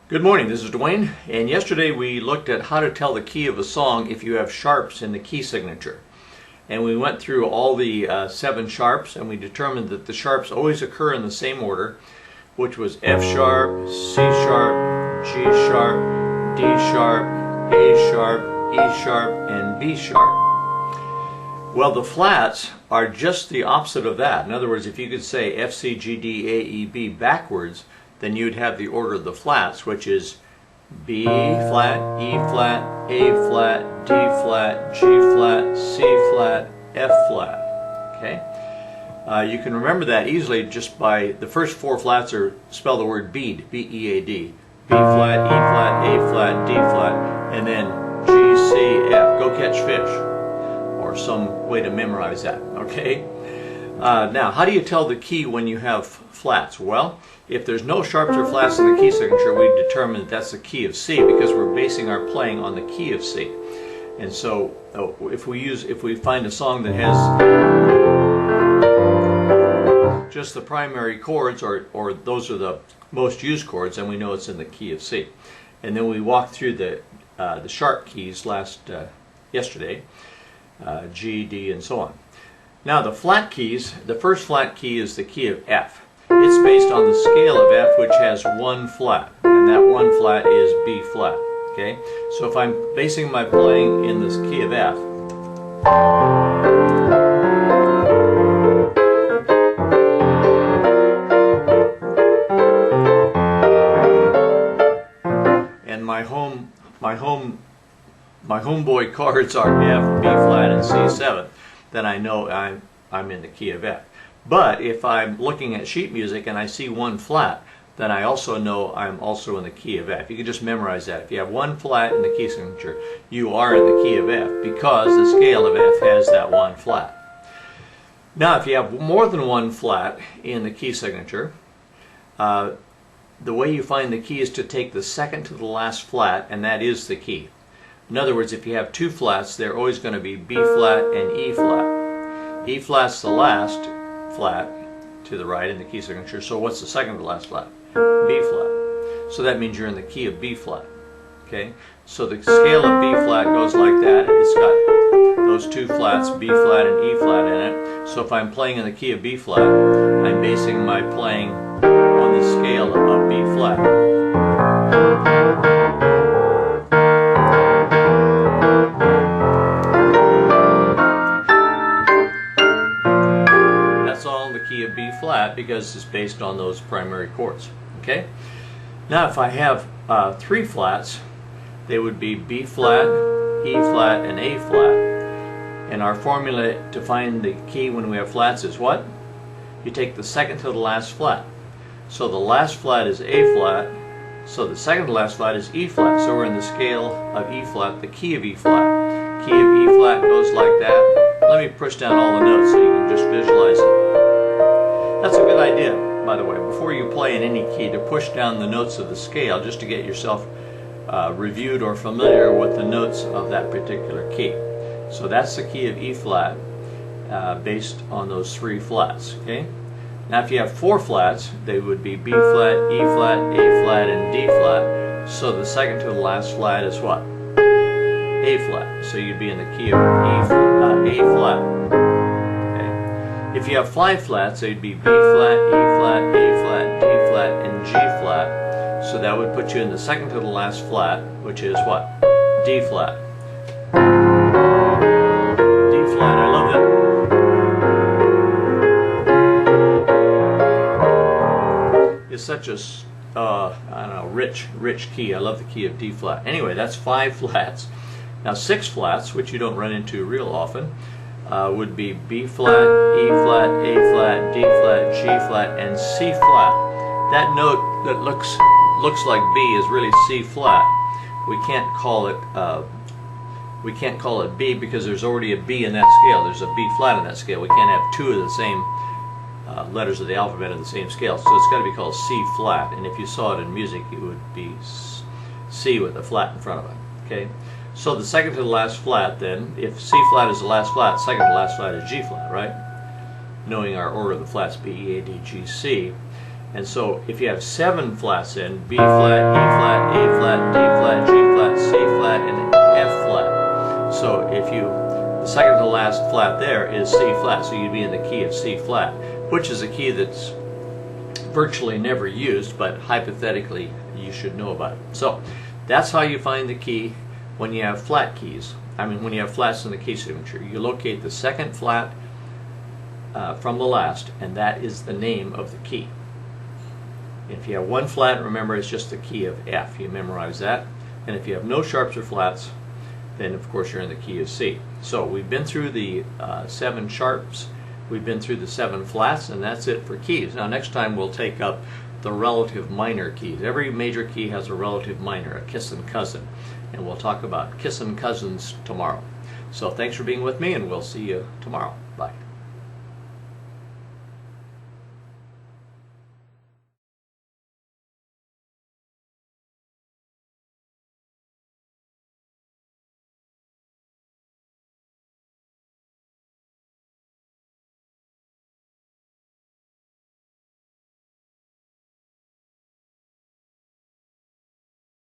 Good morning, this is Dwayne, and yesterday we looked at how to tell the key of a song if you have sharps in the key signature. And we went through all the 7 sharps, and we determined that the sharps always occur in the same order, which was F sharp, C sharp, G sharp, D sharp, A sharp, E sharp, and B sharp. Well, the flats are just the opposite of that. In other words, if you could say F, C, G, D, A, E, B backwards, then you'd have the order of the flats, which is B flat, E flat, A flat, D flat, G flat, C flat, F flat. Okay? You can remember that easily just by the first 4 flats spell the word BEAD, B-E-A-D. B flat, E flat, A flat, D flat, and then G, C, F. Go catch fish. Or some way to memorize that. Okay? Now, how do you tell the key when you have flats? Well, if there's no sharps or flats in the key signature, we determine that that's the key of C because we're basing our playing on the key of C. And so, if we find a song that has just the primary chords, or those are the most used chords, then we know it's in the key of C. And then we walked through the sharp keys yesterday, G, D, and so on. Now the flat keys, the first flat key is the key of F. It's based on the scale of F, which has 1 flat, and that 1 flat is B flat. Okay, so if I'm basing my playing in this key of F, and my homeboy chords are F, B flat, and C7, then I know I'm in the key of F. But if I'm looking at sheet music and I see 1 flat, then I also know I'm also in the key of F. You can just memorize that. If you have 1 flat in the key signature, you are in the key of F because the scale of F has that 1 flat. Now, if you have more than 1 flat in the key signature, the way you find the key is to take the second to the last flat, and that is the key. In other words, if you have 2 flats, they're always going to be B flat and E flat. E flat's the last flat to the right in the key signature, so what's the second to the last flat? B flat. So that means you're in the key of B flat. Okay? So the scale of B flat goes like that. It's got those 2 flats, B flat and E flat in it. So if I'm playing in the key of B flat, I'm basing my playing on the scale of B flat. Key of B flat because it's based on those primary chords. Okay? Now if I have 3 flats, they would be B flat, E flat, and A flat. And our formula to find the key when we have flats is what? You take the second to the last flat. So the last flat is A flat, so the second to last flat is E flat. So we're in the scale of E flat, the key of E flat. Key of E flat goes like that. Let me push down all the notes so you can just visualize it. That's a good idea, by the way, before you play in any key, to push down the notes of the scale just to get yourself reviewed or familiar with the notes of that particular key. So that's the key of E flat based on those 3 flats. Okay? Now if you have 4 flats, they would be B flat, E flat, A flat, and D flat. So the second to the last flat is what? A flat. So you'd be in the key of A flat. If you have 5 flats, they'd be B flat, E flat, A flat, D flat, and G flat. So that would put you in the second to the last flat, which is what? D flat. D flat, I love that. It's such a, I don't know, rich key. I love the key of D flat. Anyway, that's 5 flats. Now 6 flats, which you don't run into real often, would be B flat, E flat, A flat, D flat, G flat, and C flat. That note that looks like B is really C flat. We can't call it B because there's already a B in that scale. There's a B flat in that scale. We can't have 2 of the same letters of the alphabet in the same scale. So it's got to be called C flat. And if you saw it in music, it would be C with a flat in front of it. Okay. So the second to the last flat then, if C flat is the last flat, second to the last flat is G flat, right? Knowing our order of the flats, B, E, A, D, G, C. And so if you have 7 flats in, B flat, E flat, A flat, D flat, G flat, C flat, and F flat. So if you, the second to last flat there is C flat, so you'd be in the key of C flat, which is a key that's virtually never used, but hypothetically you should know about it. So that's how you find the key when you have flat keys. I mean, when you have flats in the key signature. You locate the second flat from the last, and that is the name of the key. If you have 1 flat, remember it's just the key of F. You memorize that. And if you have no sharps or flats, then of course you're in the key of C. So we've been through the 7 sharps, we've been through the 7 flats, and that's it for keys. Now next time we'll take up the relative minor keys. Every major key has a relative minor, a kissing cousin. And we'll talk about kissing cousins tomorrow. So thanks for being with me, and we'll see you tomorrow. Bye.